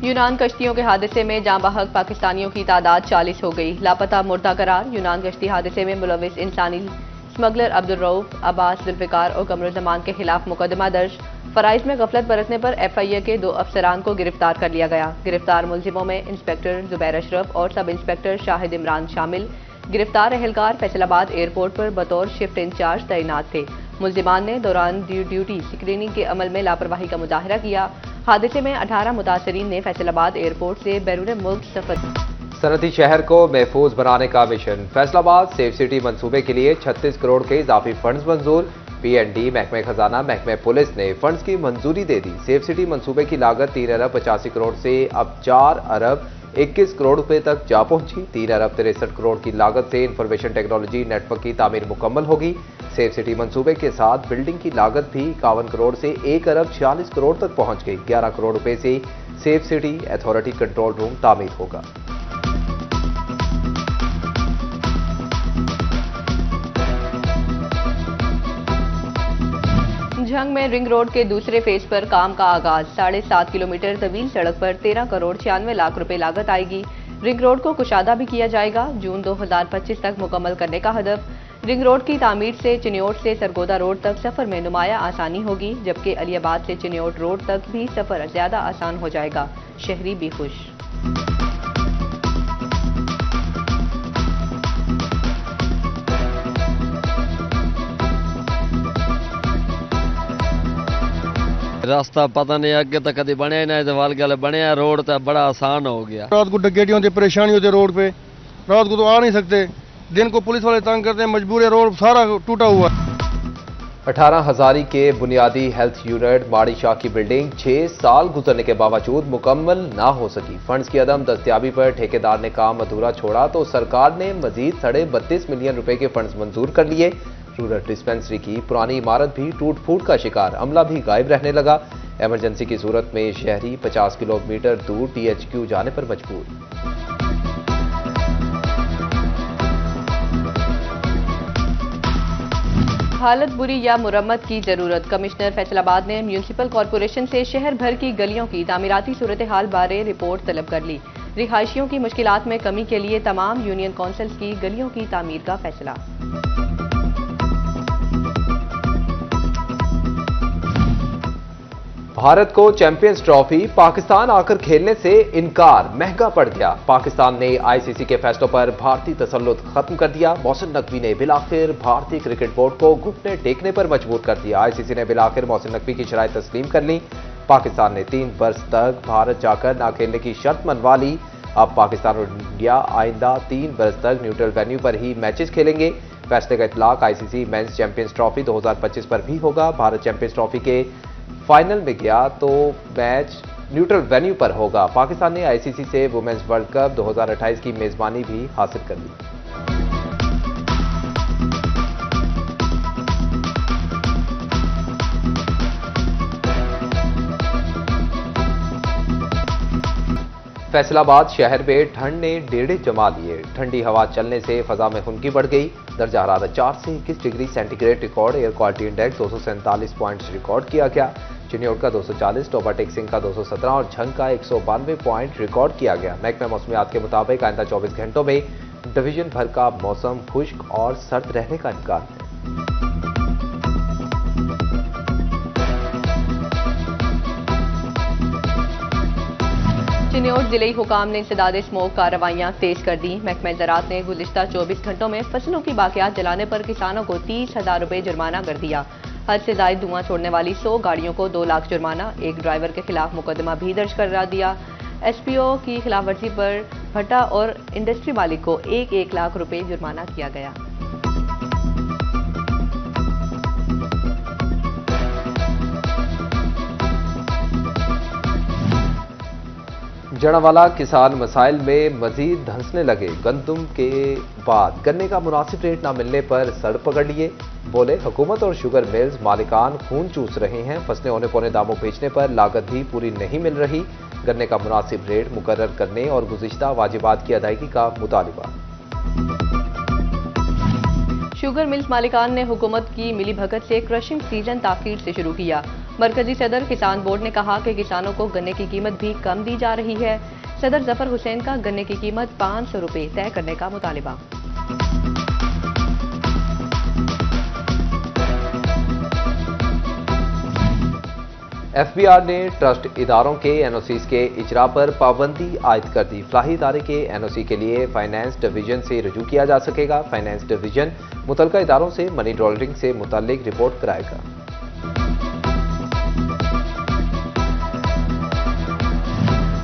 यूनान कश्तियों के हादसे में जाँ बहक पाकिस्तानियों की तादाद 40 हो गई। लापता मुर्दा करार। यूनान कश्ती हादसे में मुलविस इंसानी स्मगलर अब्दुल रऊफ, अब्बास, जुल्फिकार और कमरुज़्ज़मान के खिलाफ मुकदमा दर्ज। फराइज में गफलत बरतने पर FIA के 2 अफसरान को गिरफ्तार कर लिया गया। गिरफ्तार मुलजिमों में इंस्पेक्टर जुबैर अशरफ और सब इंस्पेक्टर शाहिद इमरान शामिल। गिरफ्तार अहलकार फैसलाबाद एयरपोर्ट पर बतौर शिफ्ट इंचार्ज तैनात थे। मुलजिमान ने दौरान ड्यूटी स्क्रीनिंग के अमल में लापरवाही का मुजाहरा किया। हादसे में 18 मुतासरीन ने फैसलाबाद एयरपोर्ट से बैरून मुल्क सफर। सनती शहर को महफूज बनाने का मिशन। फैसलाबाद सेफ सिटी मंसूबे के लिए 36 करोड़ के इजाफी फंड्स मंजूर। PND, महकमे खजाना, महकमे पुलिस ने फंड्स की मंजूरी दे दी। सेफ सिटी मंसूबे की लागत 3 अरब 85 करोड़ से अब 4 अरब 21 करोड़ रुपए तक जा पहुंची। 3 अरब 63 करोड़ की लागत से इंफॉर्मेशन टेक्नोलॉजी नेटवर्क की तामीर मुकम्मल होगी। सेफ सिटी मंसूबे के साथ बिल्डिंग की लागत भी 51 करोड़ से 1 अरब 46 करोड़ तक पहुंच गई। 11 करोड़ रुपए से safe city authority control room तामीर होगा। झंग में रिंग रोड के दूसरे फेज पर काम का आगाज। 7.5 किलोमीटर तवील सड़क पर 13 करोड़ 96 लाख रुपए लागत आएगी। रिंग रोड को कुशादा भी किया जाएगा। जून 2025 तक मुकम्मल करने का हदफ। रिंग रोड की तामीर से चिन्योट से सरगोदा रोड तक सफर में नुमाया आसानी होगी, जबकि अलियाबाद से चिन्योट रोड तक भी सफर ज्यादा आसान हो जाएगा। शहरी भी खुश। रास्ता पता नहीं अगे तो कभी बनया नहीं, तो वाल गल बनया रोड तो बड़ा आसान हो गया। रात को डकैतियों होती, परेशानी होती रोड पे, रात को तो आ नहीं सकते, दिन को पुलिस वाले तंग करते हैं, मजबूर है, रोड सारा टूटा हुआ। 18 हजारी के बुनियादी हेल्थ यूनिट माड़ी शाह की बिल्डिंग 6 साल गुजरने के बावजूद मुकम्मल ना हो सकी। फंड्स की अदम दस्तियाबी पर ठेकेदार ने काम अधूरा छोड़ा तो सरकार ने मजीद 32.5 मिलियन रुपए के फंड्स मंजूर कर लिए। रूरल डिस्पेंसरी की पुरानी इमारत भी टूट फूट का शिकार, अमला भी गायब रहने लगा। इमरजेंसी की सूरत में शहरी 50 किलोमीटर दूर THQ जाने पर मजबूर। हालत बुरी या मुरम्मत की जरूरत। कमिश्नर फैसलाबाद ने म्यूनिसिपल कॉरपोरेशन से शहर भर की गलियों की तामीराती सूरत हाल बारे रिपोर्ट तलब कर ली। रिहायशियों की मुश्किलात में कमी के लिए तमाम यूनियन काउंसिल्स की गलियों की तामीर का फैसला। भारत को चैंपियंस ट्रॉफी, पाकिस्तान आकर खेलने से इनकार महंगा पड़ गया। पाकिस्तान ने ICC के फैसलों पर भारतीय तसल्लुत खत्म कर दिया। मोहसिन नकवी ने बिलाखिर भारतीय क्रिकेट बोर्ड को घुटने टेकने पर मजबूर कर दिया। ICC ने बिलाखिर मोहसिन नकवी की शराइत तस्लीम कर ली। पाकिस्तान ने 3 वर्ष तक भारत जाकर ना खेलने की शर्त मनवा ली। अब पाकिस्तान और इंडिया आइंदा 3 वर्ष तक न्यूट्रल वेन्यू पर ही मैचेस खेलेंगे। फैसले का इतलाक ICC मेंस चैंपियंस ट्रॉफी 2025 पर भी होगा। भारत चैंपियंस ट्रॉफी के फाइनल में गया तो मैच न्यूट्रल वेन्यू पर होगा। पाकिस्तान ने ICC से वुमेन्स वर्ल्ड कप 2028 की मेजबानी भी हासिल कर ली। फैसलाबाद शहर में ठंड ने डेढ़े जमा लिए। ठंडी हवा चलने से फजा में खुनकी बढ़ गई। दर्जा हरारत 4 से 21 degree centigrade record. Air quality index 247 points record किया गया। चिन्योट का 240, टोबा टेक्सिंग का 217 और झंग का 192 पॉइंट रिकॉर्ड किया गया। महकमा मौसमियात के मुताबिक आइंदा 24 घंटों में डिवीजन भर का मौसम खुश्क और सर्द रहने का इम्कान है। चिन्योट जिले हुकाम ने इंसदाद स्मोक कार्रवाइयां तेज कर दी। महकमा ज़राअत ने गुज़िश्ता 24 घंटों में फसलों की बाकियात जलाने पर किसानों को 30,000 रुपए जुर्माना कर दिया। हद से ज़ायद धुआं छोड़ने वाली 100 गाड़ियों को 2 लाख जुर्माना। एक ड्राइवर के खिलाफ मुकदमा भी दर्ज करा दिया। SPO की खिलाफवर्जी पर भट्टा और इंडस्ट्री मालिक को 1-1 लाख रुपए जुर्माना किया गया। जड़ावाला किसान मसाइल में मजीद धंसने लगे। गंदम के बाद गन्ने का मुनासिब रेट न मिलने पर सड़ पकड़ लिए। बोले हुकूमत और शुगर मिल्स मालिकान खून चूस रहे हैं। फसलें औने पौने दामों बेचने पर लागत भी पूरी नहीं मिल रही। गन्ने का मुनासिब रेट मुकर्रर करने और गुज़िश्ता वाजिबात की अदायगी का मुतालिबा। शुगर मिल्स मालिकान ने हुकूमत की मिलीभगत से क्रशिंग सीजन ताखीर से शुरू किया। मरकजी सदर किसान बोर्ड ने कहा कि किसानों को गन्ने की कीमत भी कम दी जा रही है। सदर जफर हुसैन का गन्ने की कीमत 500 रुपए तय करने का मुतालिबा। एफबीआर ने ट्रस्ट इदारों के एनओसीज के इजरा पर पाबंदी आयद कर दी। फलाही इदारे के एनओसी के लिए फाइनेंस डिवीजन से रजू किया जा सकेगा। फाइनेंस डिवीजन मुतल्लिका इदारों से मनी लॉन्ड्रिंग से मुताल्लिक रिपोर्ट कराएगा।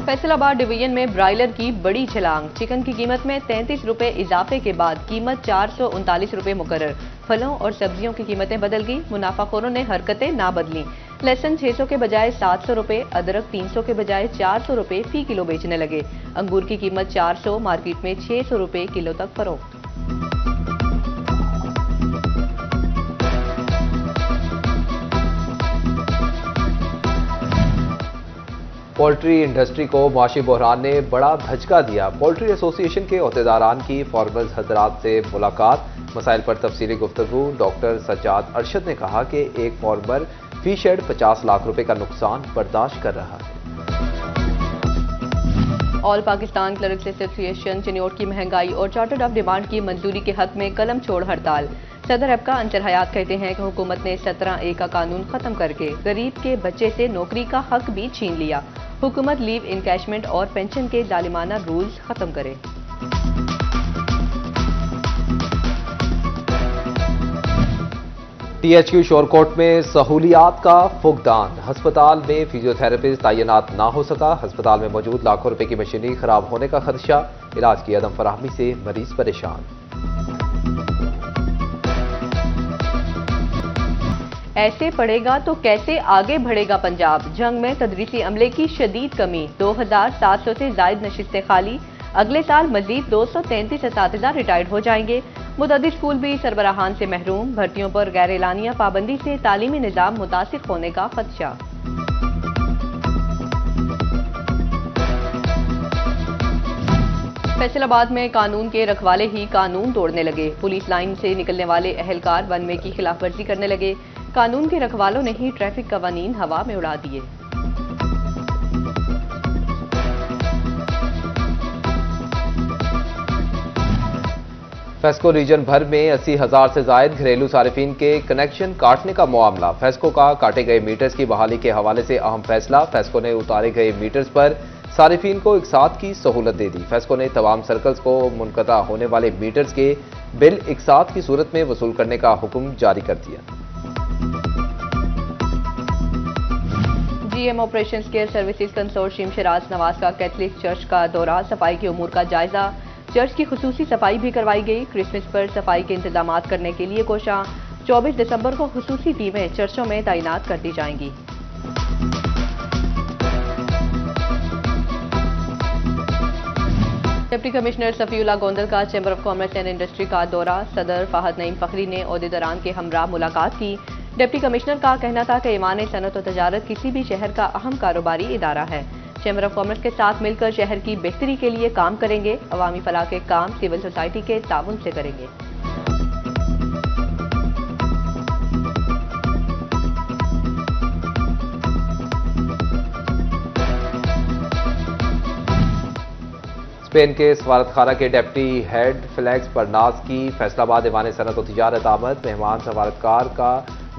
फैसलाबाद डिवीजन में ब्रायलर की बड़ी छलांग। चिकन की कीमत में 33 रुपए इजाफे के बाद कीमत 439 रुपए मुकर्रर। फलों और सब्जियों की कीमतें बदल गई। मुनाफाखोरों ने हरकतें ना बदली। लहसुन 600 के बजाय 700 रुपए, अदरक 300 के बजाय 400 रुपए फी किलो बेचने लगे। अंगूर की कीमत 400, मार्केट में 600 रुपए किलो तक फरोख्त। पोल्ट्री इंडस्ट्री को माशी बहरान ने बड़ा धचका दिया। पोल्ट्री एसोसिएशन के अहदेदारान की फार्मर्स हजरात से मुलाकात। मसाइल पर तफसीली गुफ्तगू। डॉक्टर सज्जाद अरशद ने कहा कि एक फार्मर फी शेड 50 लाख रुपए का नुकसान बर्दाश्त कर रहा है। All Pakistan clerks association Chiniot की महंगाई और चार्टर्ड ऑफ डिमांड की मंजूरी के हक में कलम छोड़ हड़ताल। सदर अबका अंसर हयात कहते हैं कि हुकूमत ने 17A का कानून खत्म करके गरीब के बच्चे से नौकरी का हक भी छीन लिया। हुकूमत लीव इनकैशमेंट और पेंशन के जालिमाना रूल्स खत्म करे। THQ शोरकोट में सहूलियात का फुकदान। अस्पताल में फिजियोथेरेपिस्ट तैनात ना हो सका। अस्पताल में मौजूद लाखों रुपए की मशीनरी खराब होने का खदशा। इलाज की अदम फराहमी से मरीज परेशान। ऐसे पढ़ेगा तो कैसे आगे बढ़ेगा पंजाब। जंग में तदरीसी अमले की शदीद कमी। 2700 से जायद नशिस्तें खाली। अगले साल मजीद 233 असातिज़ा रिटायर्ड हो जाएंगे। मुतअद्दिद स्कूल भी सरबराहान से महरूम। भर्तियों पर गैर एलानिया पाबंदी से तालीमी निज़ाम मुतासिर होने का खदशा। फैसलाबाद में कानून के रखवाले ही कानून तोड़ने लगे। पुलिस लाइन से निकलने वाले अहलकार वन वे की खिलाफवर्जी करने लगे। कानून के रखवालों ने ही ट्रैफिक कवानीन हवा में उड़ा दिए। फेस्को रीजन भर में 80,000 से जायद घरेलू सारिफीन के कनेक्शन काटने का मामला। फेस्को का काटे गए मीटर्स की बहाली के हवाले से अहम फैसला। फेस्को ने उतारे गए मीटर्स पर सारिफीन को एक साथ की सहूलत दे दी। फेस्को ने तमाम सर्कल्स को मुनक़ता होने वाले मीटर्स के बिल एक साथ की सूरत में वसूल करने का हुक्म जारी कर दिया। GM operations care services consortium Shiraz Nawaz का कैथलिक चर्च का दौरा। सफाई के उमूर का जायजा। चर्च की खुसूसी सफाई भी करवाई गई। क्रिसमस पर सफाई के इंतजाम करने के लिए कोशां। 24 दिसंबर को खुसूसी टीमें चर्चों में तैनात कर दी जाएंगी। डिप्टी कमिश्नर सफीउल्लाह गोंदल का chamber of commerce and industry का दौरा। सदर फहद नईम फखरी ने ओहदेदारान के हमरा मुलाकात की। डिप्टी कमिश्नर का कहना था कि ईमान सनत और तजारत किसी भी शहर का अहम कारोबारी इदारा है। चैम्बर ऑफ कॉमर्स के साथ मिलकर शहर की बेहतरी के लिए काम करेंगे। अवामी फलाह के काम सिविल सोसाइटी के ताउन से करेंगे। स्पेन के सफारतखाना के डेप्टी हेड फ्लैक्स परनाज की फैसलाबाद ईवान सनत और तिजारत आमद। मेहमान सफारतकार का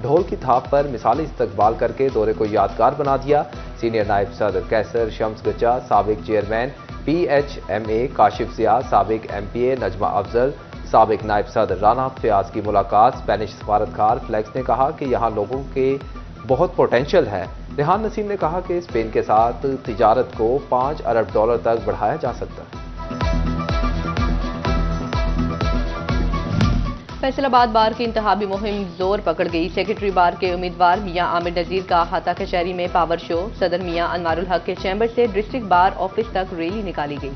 ढोल की थाप पर मिसाली इस्तकबाल करके दौरे को यादगार बना दिया। सीनियर नायब सदर कैसर शम्स गचा, साबिक चेयरमैन PHMA काशिफ जिया, साबिक MPA नजमा अफजल, साबिक नायब सदर राना फयाज की मुलाकात। स्पेनिश सफारतकार फ्लैक्स ने कहा कि यहाँ लोगों के बहुत पोटेंशियल है। रेहान नसीम ने कहा कि स्पेन के साथ तिजारत को $5 अरब तक बढ़ाया जा सकता है। फैसलाबाद बार की इंतहाबी मुहिम जोर पकड़ गई। सेक्रेटरी बार के उम्मीदवार मियां आमिर नजीर का हाता कचहरी में पावर शो। सदर मियां अनवारुल हक के चैम्बर से डिस्ट्रिक्ट बार ऑफिस तक रैली निकाली गई।